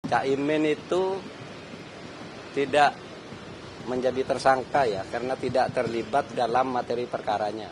Caimin itu tidak menjadi tersangka ya, karena tidak terlibat dalam materi perkaranya.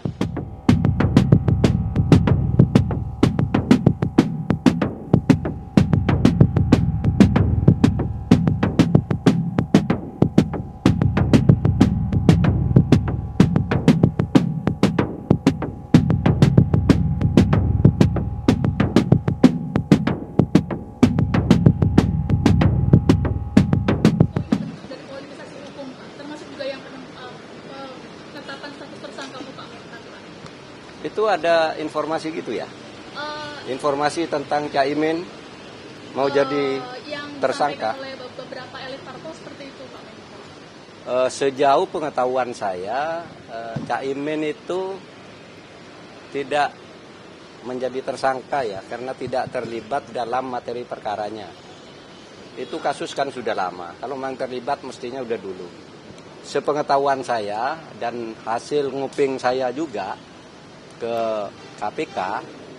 Itu ada informasi gitu ya? Informasi tentang Caimin mau jadi tersangka? Oleh beberapa elit parpol seperti itu, Pak Menko. Sejauh pengetahuan saya, Caimin itu tidak menjadi tersangka ya, karena tidak terlibat dalam materi perkaranya. Itu kasus kan sudah lama. Kalau memang terlibat mestinya udah dulu. Sepengetahuan saya dan hasil nguping saya juga ke KPK,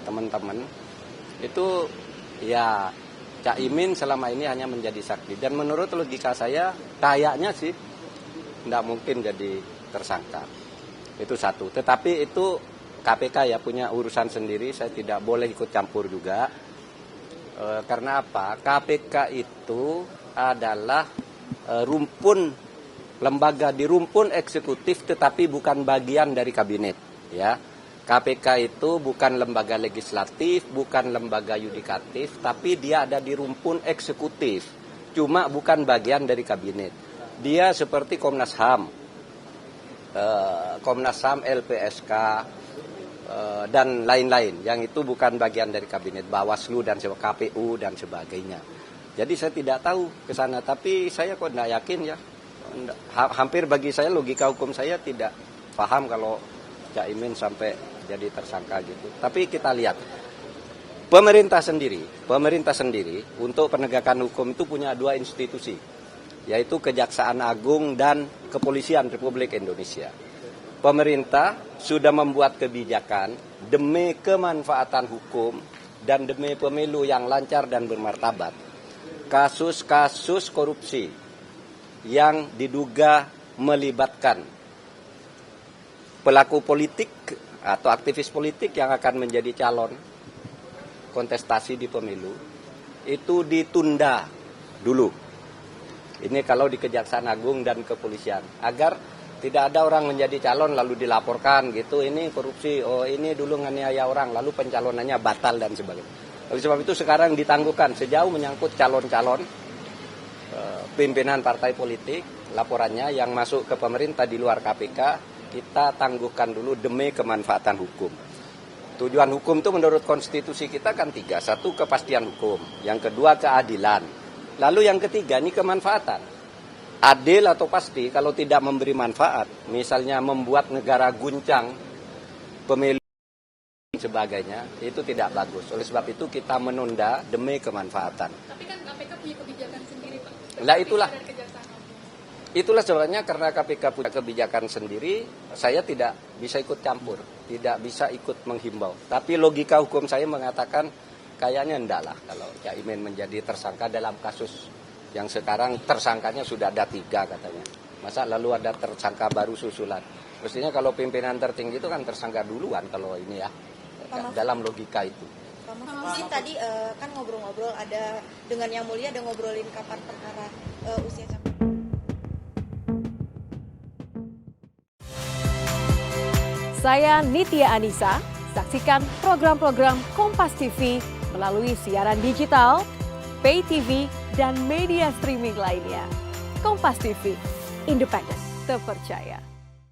teman-teman, itu ya Caimin selama ini hanya menjadi saksi. Dan menurut logika saya, kayaknya sih tidak mungkin jadi tersangka. Itu satu. Tetapi itu KPK ya punya urusan sendiri, saya tidak boleh ikut campur juga. Karena apa? KPK itu adalah lembaga di rumpun eksekutif, tetapi bukan bagian dari kabinet. Ya. KPK itu bukan lembaga legislatif, bukan lembaga yudikatif, tapi dia ada di rumpun eksekutif. Cuma bukan bagian dari kabinet. Dia seperti Komnas HAM, LPSK, dan lain-lain. Yang itu bukan bagian dari kabinet, Bawaslu dan KPU dan sebagainya. Jadi saya tidak tahu ke sana, tapi saya kok tidak yakin ya. Hampir bagi saya logika hukum saya tidak paham kalau Caimin sampai jadi tersangka gitu. Tapi kita lihat pemerintah sendiri untuk penegakan hukum itu punya dua institusi, yaitu Kejaksaan Agung dan Kepolisian Republik Indonesia. Pemerintah sudah membuat kebijakan demi kemanfaatan hukum dan demi pemilu yang lancar dan bermartabat. Kasus-kasus korupsi yang diduga melibatkan pelaku politik atau aktivis politik yang akan menjadi calon kontestasi di pemilu itu ditunda dulu. Ini kalau di Kejaksaan Agung dan Kepolisian, agar tidak ada orang menjadi calon lalu dilaporkan gitu, ini korupsi, oh ini dulu nganiaya orang lalu pencalonannya batal dan sebagainya. Oleh sebab itu sekarang ditangguhkan sejauh menyangkut calon-calon pimpinan partai politik, laporannya yang masuk ke pemerintah di luar KPK kita tangguhkan dulu demi kemanfaatan hukum. Tujuan hukum itu menurut konstitusi kita kan tiga. Satu, kepastian hukum. Yang kedua, keadilan. Lalu yang ketiga, ini kemanfaatan. Adil atau pasti kalau tidak memberi manfaat. Misalnya membuat negara guncang, pemilu dan sebagainya, itu tidak bagus. Oleh sebab itu kita menunda demi kemanfaatan. Tapi kan KPK punya kebijakan sendiri, Pak. Lah itulah sebabnya karena KPK punya kebijakan sendiri, saya tidak bisa ikut campur, tidak bisa ikut menghimbau. Tapi logika hukum saya mengatakan kayaknya enggak lah kalau Caimin menjadi tersangka dalam kasus yang sekarang tersangkanya sudah ada 3 katanya. Masa lalu ada tersangka baru susulan. Mestinya kalau pimpinan tertinggi itu kan tersangka duluan kalau ini ya, dalam logika itu. Pak Mahfud tadi kan ngobrol-ngobrol, ada dengan Yang Mulia ada ngobrolin kapan perkara usia capres. Saya Nitya Anissa, saksikan program-program Kompas TV melalui siaran digital, pay TV, dan media streaming lainnya. Kompas TV, independen, terpercaya.